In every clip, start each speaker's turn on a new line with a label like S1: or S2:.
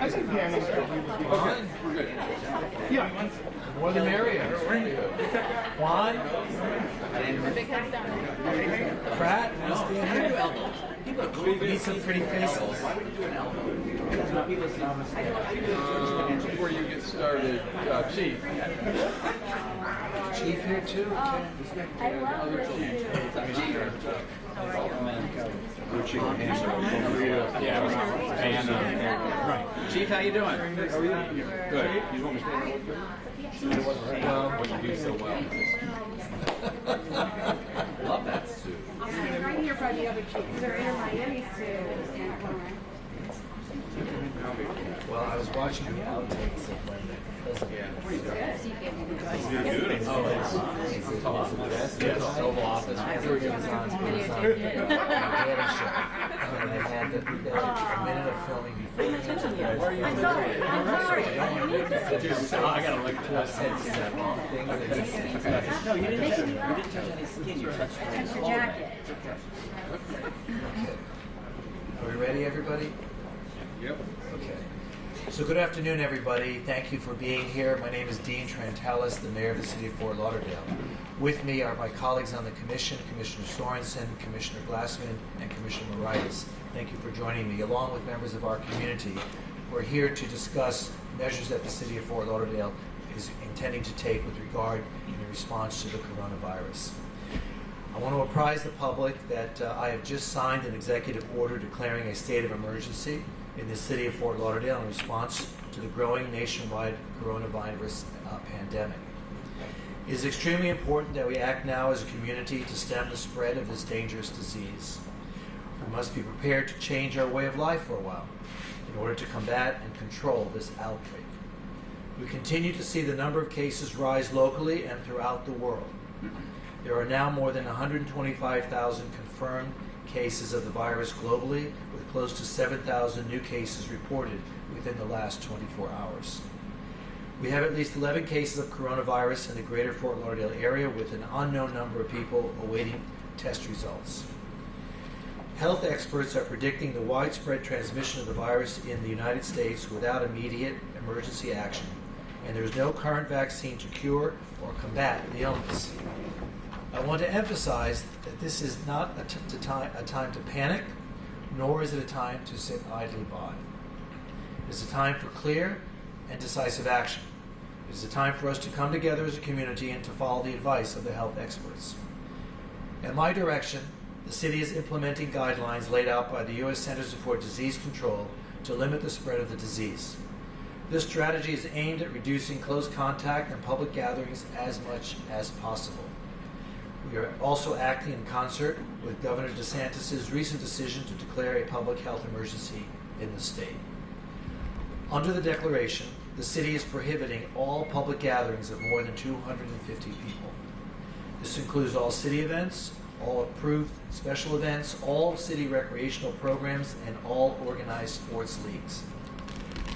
S1: I think piano's good.
S2: Okay, we're good.
S1: Yeah.
S3: The more the merrier. Juan? Pratt? We need some pretty faces.
S2: Before you get started, Chief.
S3: Chief here too?
S2: Other Chief.
S4: Chief, how you doing?
S2: Good. You want me to
S4: Well, you do so well. Love that suit.
S5: I'm right here by the other chiefs. They're in Miami suit.
S3: Well, I was watching the outtakes of when the Oval Office. I heard it was on the Daddy Show. And they had a minute of filming before.
S5: I'm sorry.
S4: I gotta look at
S3: I said that wrong thing.
S6: No, you didn't touch any skin. You touched
S5: That's your jacket.
S3: Okay. Are we ready, everybody?
S2: Yep.
S3: Okay. So good afternoon, everybody. Thank you for being here. My name is Dean Trantalis, the Mayor of the City of Fort Lauderdale. With me are my colleagues on the Commission, Commissioner Sorensen, Commissioner Glassman, and Commissioner Moritas. Thank you for joining me, along with members of our community. We're here to discuss measures that the City of Fort Lauderdale is intending to take with regard in response to the coronavirus. I want to apprise the public that I have just signed an executive order declaring a state of emergency in the City of Fort Lauderdale in response to the growing nationwide coronavirus pandemic. It is extremely important that we act now as a community to stem the spread of this dangerous disease. We must be prepared to change our way of life for a while in order to combat and control this outbreak. We continue to see the number of cases rise locally and throughout the world. There are now more than 125,000 confirmed cases of the virus globally, with close to 7,000 new cases reported within the last 24 hours. We have at least 11 cases of coronavirus in the greater Fort Lauderdale area, with an unknown number of people awaiting test results. Health experts are predicting the widespread transmission of the virus in the United States without immediate emergency action, and there is no current vaccine to cure or combat the illness. I want to emphasize that this is not a time to panic, nor is it a time to sit idly by. It is a time for clear and decisive action. It is a time for us to come together as a community and to follow the advice of the health experts. At my direction, the city is implementing guidelines laid out by the U.S. Centers for Disease Control to limit the spread of the disease. This strategy is aimed at reducing close contact and public gatherings as much as possible. We are also acting in concert with Governor DeSantis' recent decision to declare a public health emergency in the state. Under the declaration, the city is prohibiting all public gatherings of more than 250 people. This includes all city events, all approved special events, all city recreational programs, and all organized sports leagues.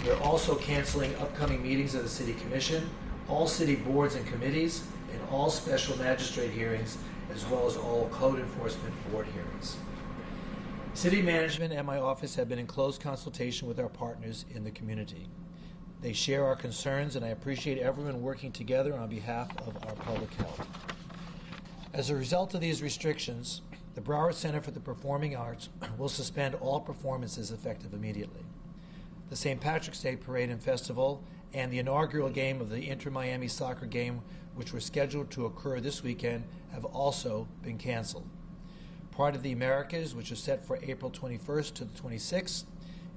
S3: We are also canceling upcoming meetings of the City Commission, all city boards and committees, and all special magistrate hearings, as well as all code enforcement board hearings. City management and my office have been in close consultation with our partners in the community. They share our concerns, and I appreciate everyone working together on behalf of our public health. As a result of these restrictions, the Broward Center for the Performing Arts will suspend all performances effective immediately. The St. Patrick's Day Parade and Festival and the inaugural game of the Inter-Miami soccer game, which were scheduled to occur this weekend, have also been canceled. Pride of the Americas, which is set for April 21st to the 26th,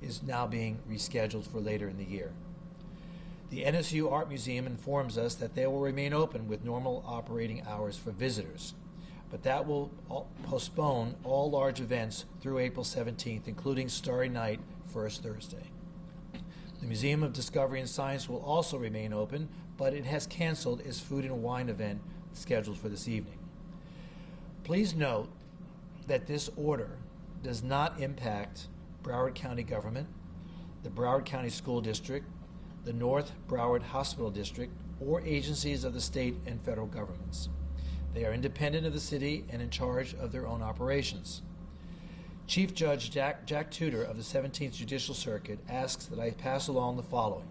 S3: is now being rescheduled for later in the year. The NSU Art Museum informs us that they will remain open with normal operating hours for visitors, but that will postpone all large events through April 17th, including Starry Night First Thursday. The Museum of Discovery and Science will also remain open, but it has canceled its food and wine event scheduled for this evening. Please note that this order does not impact Broward County government, the Broward County School District, the North Broward Hospital District, or agencies of the state and federal governments. They are independent of the city and in charge of their own operations. Chief Judge Jack Tudor of the 17th Judicial Circuit asks that I pass along the following.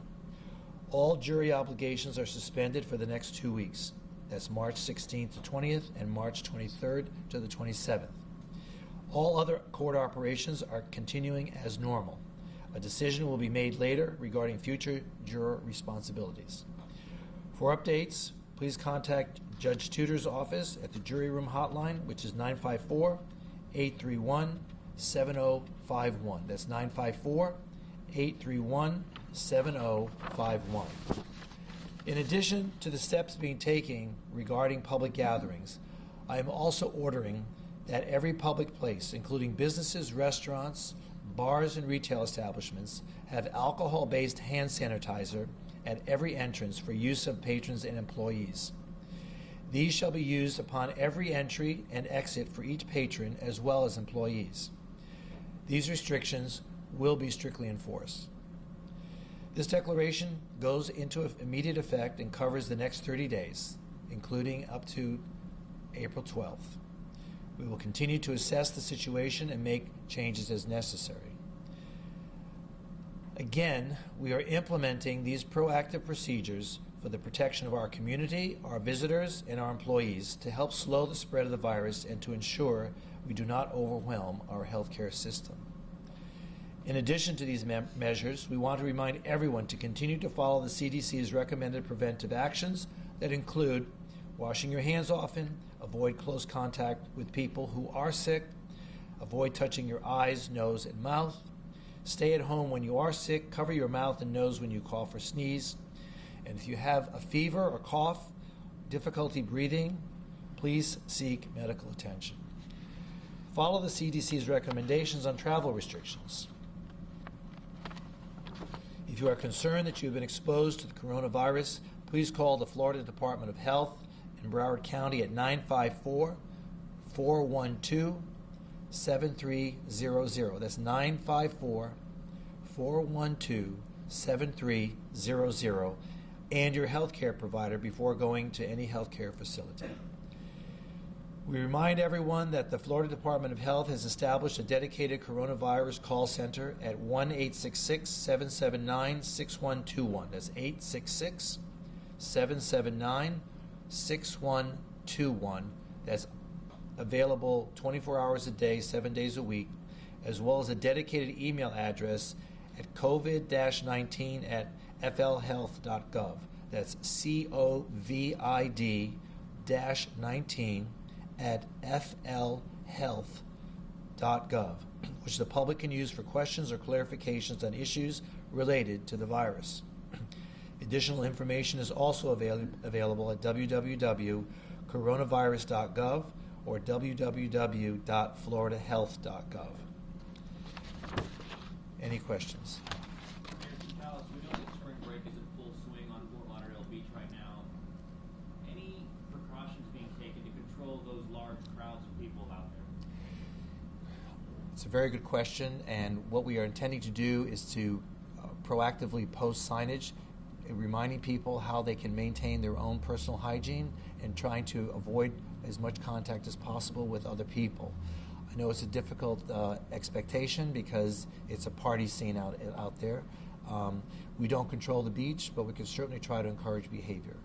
S3: All jury obligations are suspended for the next 2 weeks. That's March 16th to 20th and March 23rd to the 27th. All other court operations are continuing as normal. A decision will be made later regarding future juror responsibilities. For updates, please contact Judge Tudor's office at the jury room hotline, which is 954-831-7051. That's 954-831-7051. In addition to the steps being taken regarding public gatherings, I am also ordering that every public place, including businesses, restaurants, bars, and retail establishments, have alcohol-based hand sanitizer at every entrance for use of patrons and employees. These shall be used upon every entry and exit for each patron as well as employees. These restrictions will be strictly enforced. This declaration goes into immediate effect and covers the next 30 days, including up to April 12th. We will continue to assess the situation and make changes as necessary. Again, we are implementing these proactive procedures for the protection of our community, our visitors, and our employees to help slow the spread of the virus and to ensure we do not overwhelm our healthcare system. In addition to these measures, we want to remind everyone to continue to follow the CDC's recommended preventive actions that include washing your hands often, avoid close contact with people who are sick, avoid touching your eyes, nose, and mouth, stay at home when you are sick, cover your mouth and nose when you cough or sneeze, and if you have a fever or cough, difficulty breathing, please seek medical attention. Follow the CDC's recommendations on travel restrictions. If you are concerned that you have been exposed to the coronavirus, please call the Florida Department of Health in Broward County at 954-412-7300. That's 954-412-7300, and your healthcare provider before going to any healthcare facility. We remind everyone that the Florida Department of Health has established a dedicated coronavirus call center at 1-866-779-6121. That's 866-779-6121. That's available 24 hours a day, 7 days a week, as well as a dedicated email address at covid-19@flhealth.gov. That's COVID-19-19@flhealth.gov, which the public can use for questions or clarifications on issues related to the virus. Additional information is also available at www.coronavirus.gov or www.floridahealth.gov. Any questions?
S6: Trantalis, we know that spring break is in full swing on Fort Lauderdale Beach right now. Any precautions being taken to control those large crowds of people out there?
S3: It's a very good question, and what we are intending to do is to proactively post signage reminding people how they can maintain their own personal hygiene and trying to avoid as much contact as possible with other people. I know it's a difficult expectation because it's a party scene out there. We don't control the beach, but we can certainly try to encourage behavior.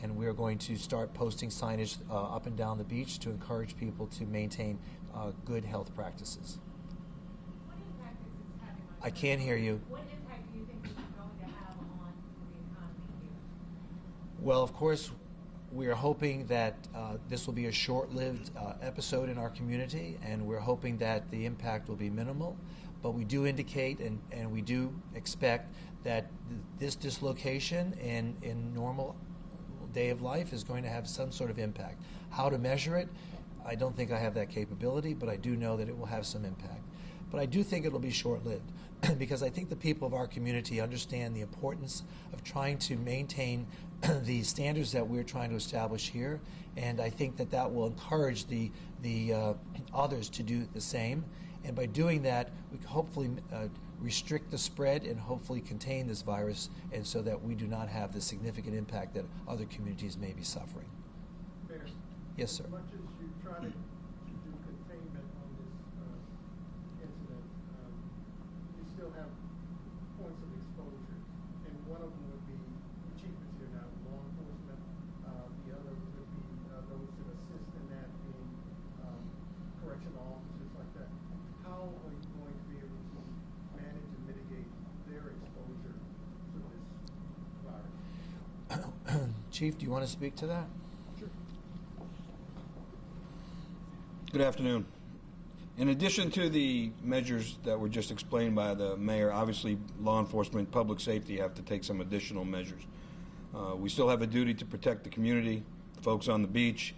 S3: And we're going to start posting signage up and down the beach to encourage people to maintain good health practices.
S5: What impact is this having on?
S3: I can't hear you.
S5: What impact do you think this is going to have on the economy here?
S3: Well, of course, we are hoping that this will be a short-lived episode in our community, and we're hoping that the impact will be minimal. But we do indicate and we do expect that this dislocation in normal day of life is going to have some sort of impact. How to measure it, I don't think I have that capability, but I do know that it will have some impact. But I do think it will be short-lived because I think the people of our community understand the importance of trying to maintain the standards that we're trying to establish here, and I think that that will encourage the others to do the same. And by doing that, we can hopefully restrict the spread and hopefully contain this virus, and so that we do not have the significant impact that other communities may be suffering.
S1: Mayor,
S3: Yes, sir.
S1: as much as you try to do containment on this
S3: Chief, do you want to speak to that?
S2: Good afternoon. In addition to the measures that were just explained by the mayor, obviously law enforcement, public safety have to take some additional measures. We still have a duty to protect the community, folks on the beach,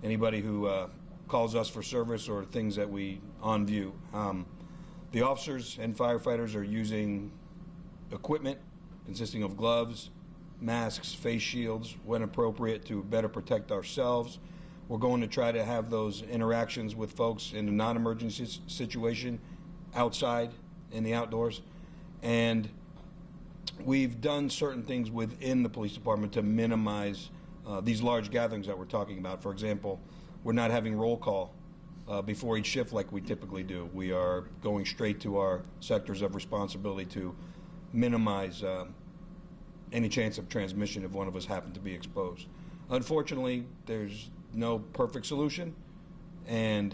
S2: anybody who calls us for service or things that we on view. The officers and firefighters are using equipment consisting of gloves, masks, face shields, when appropriate, to better protect ourselves. We're going to try to have those interactions with folks in a non-emergency situation outside in the outdoors. And we've done certain things within the police department to minimize these large gatherings that we're talking about. For example, we're not having roll call before each shift like we typically do. We are going straight to our sectors of responsibility to minimize any chance of transmission if one of us happened to be exposed. Unfortunately, there's no perfect solution, and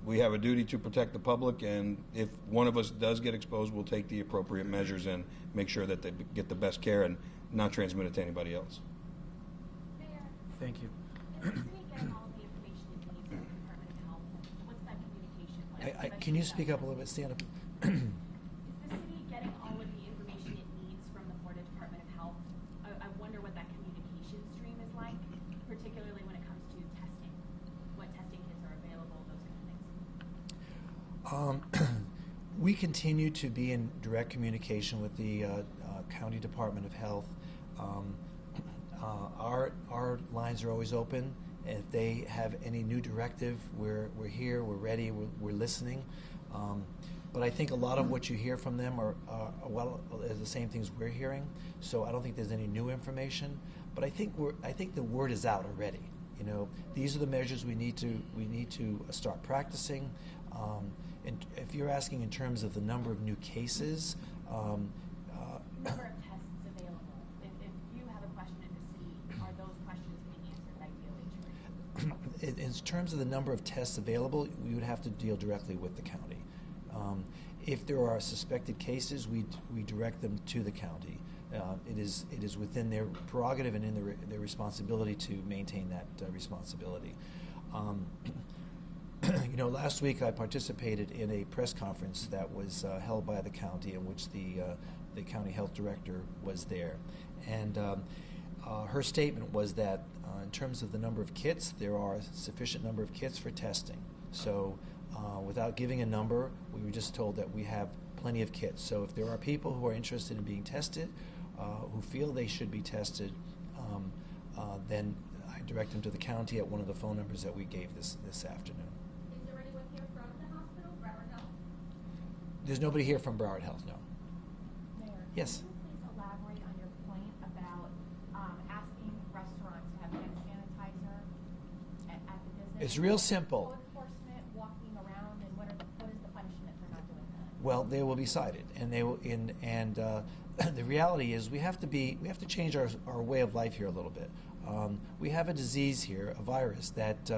S2: we have a duty to protect the public, and if one of us does get exposed, we'll take the appropriate measures and make sure that they get the best care and not transmit it to anybody else.
S5: Mayor,
S3: Thank you.
S5: is the city getting all of the information it needs from the Department of Health? What's that communication like?
S3: Can you speak up a little bit? Stand up.
S5: Is the city getting all of the information it needs from the Florida Department of Health? I wonder what that communication stream is like, particularly when it comes to testing. What testing kits are available, those kind of things.
S3: We continue to be in direct communication with the County Department of Health. Our lines are always open. If they have any new directive, we're here, we're ready, we're listening. But I think a lot of what you hear from them are the same things we're hearing. So I don't think there's any new information. But I think the word is out already. You know, these are the measures we need to start practicing. And if you're asking in terms of the number of new cases,
S5: Number of tests available. If you have a question in the city, are those questions being answered ideally?
S3: in terms of the number of tests available, we would have to deal directly with the county. If there are suspected cases, we direct them to the county. It is within their prerogative and in their responsibility to maintain that responsibility. You know, last week I participated in a press conference that was held by the county, in which the county health director was there, and her statement was that in terms of the number of kits, there are a sufficient number of kits for testing. So without giving a number, we were just told that we have plenty of kits. So if there are people who are interested in being tested, who feel they should be tested, then I direct them to the county at one of the phone numbers that we gave this afternoon.
S5: Is there anyone here from the hospital, Broward Health?
S3: There's nobody here from Broward Health, no.
S5: Mayor,
S3: Yes.
S5: can you please elaborate on your point about asking restaurants to have hand sanitizer at the business?
S3: It's real simple.
S5: Law enforcement walking around, and what is the punishment for not doing that?
S3: Well, they will be cited, and they will. The reality is we have to change our way of life here a little bit. We have a disease here, a virus that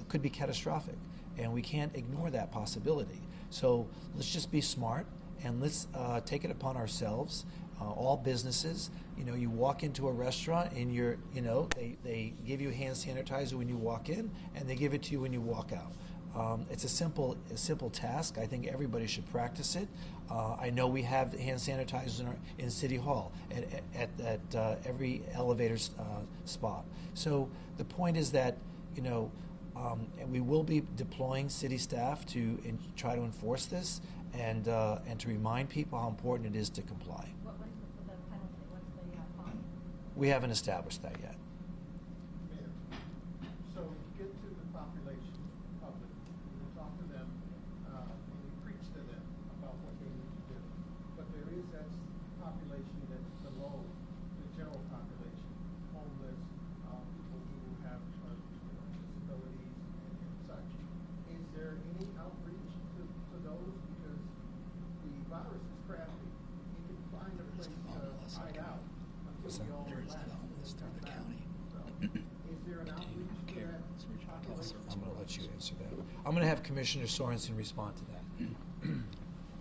S3: could be catastrophic, and we can't ignore that possibility. So let's just be smart, and let's take it upon ourselves. All businesses, you know, you walk into a restaurant and they give you hand sanitizer when you walk in, and they give it to you when you walk out. It's a simple task. I think everybody should practice it. I know we have hand sanitizers in City Hall at every elevator spot. So the point is that, you know, and we will be deploying city staff to try to enforce this and to remind people how important it is to comply.
S5: What is the penalty? What's the fine?
S3: We haven't established that yet.
S1: Mayor, so you get to the population, public, you talk to them, and you preach to them about what they need to do. But there is that population that's below the general population, homeless, people who have disabilities and such. Is there any outreach to those? Because the virus is crafty. You can find a place to hide out until we all relax. So, is there an outreach to that population?
S3: I'm going to let you answer that. I'm going to have Commissioner Sorensen respond to that.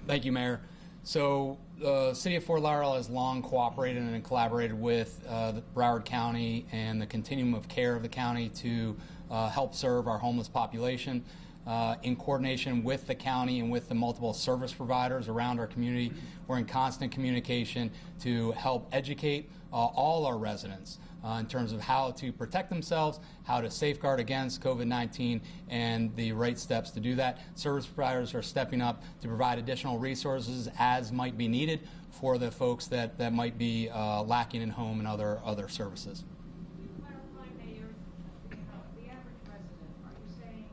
S7: Thank you, Mayor. So the City of Fort Lauderdale has long cooperated and collaborated with the Broward County and the continuum of care of the county to help serve our homeless population. In coordination with the county and with the multiple service providers around our community, we're in constant communication to help educate all our residents in terms of how to protect themselves, how to safeguard against COVID-19, and the right steps to do that. Service providers are stepping up to provide additional resources as might be needed for the folks that might be lacking in home and other services.
S8: Can you clarify, Mayor, the average resident, are you saying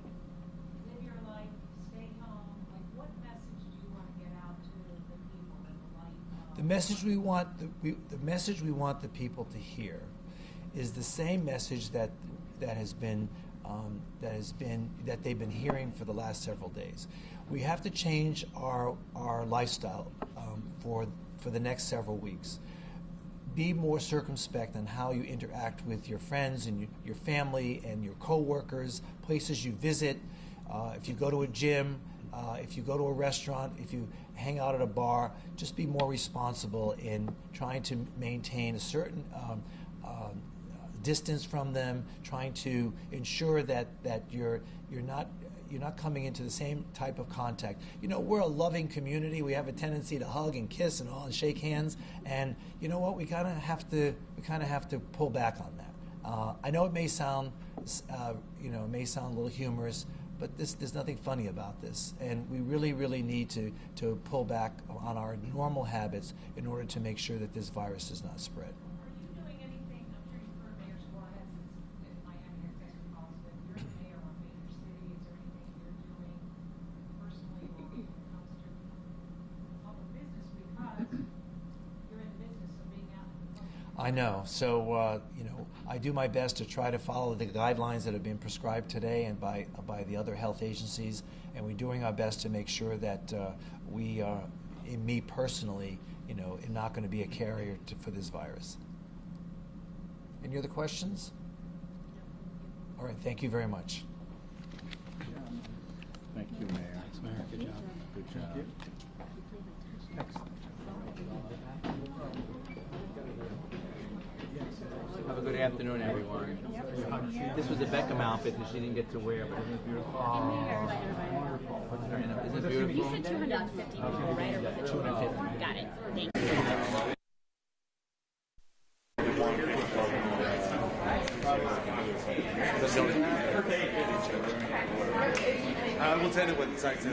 S8: live your life, stay home? Like, what message do you want to get out to the people in the light?
S3: The message we want the people to hear is the same message that they've been hearing for the last several days. We have to change our lifestyle for the next several weeks. Be more circumspect on how you interact with your friends and your family and your coworkers, places you visit. If you go to a gym, if you go to a restaurant, if you hang out at a bar, just be more responsible in trying to maintain a certain distance from them, trying to ensure that you're not coming into the same type of contact. You know, we're a loving community. We have a tendency to hug and kiss and all and shake hands. And you know what? We kind of have to pull back on that. I know it may sound a little humorous, but there's nothing funny about this. And we really need to pull back on our normal habits in order to make sure that this virus does not spread.
S8: Are you doing anything, I'm sure you've heard Mayor Suarez in Miami or Texas calls, but you're the mayor of major cities, or anything you're doing personally or when it comes to public business, because you're in the business of being out in the public.
S3: I know. So, I do my best to try to follow the guidelines that have been prescribed today and by the other health agencies, and we're doing our best to make sure that we are, in me personally, am not going to be a carrier for this virus. Any other questions? All right. Thank you very much.
S4: Thank you, Mayor. Thanks, Mayor. Good job. Good job. Have a good afternoon, everyone. This was a Beckham outfit that she didn't get to wear, but isn't it beautiful? What's her name? Isn't it beautiful?
S5: You said 250 people, right? Or was it 250? Got it. Thank you.
S9: We'll tell you what the site said.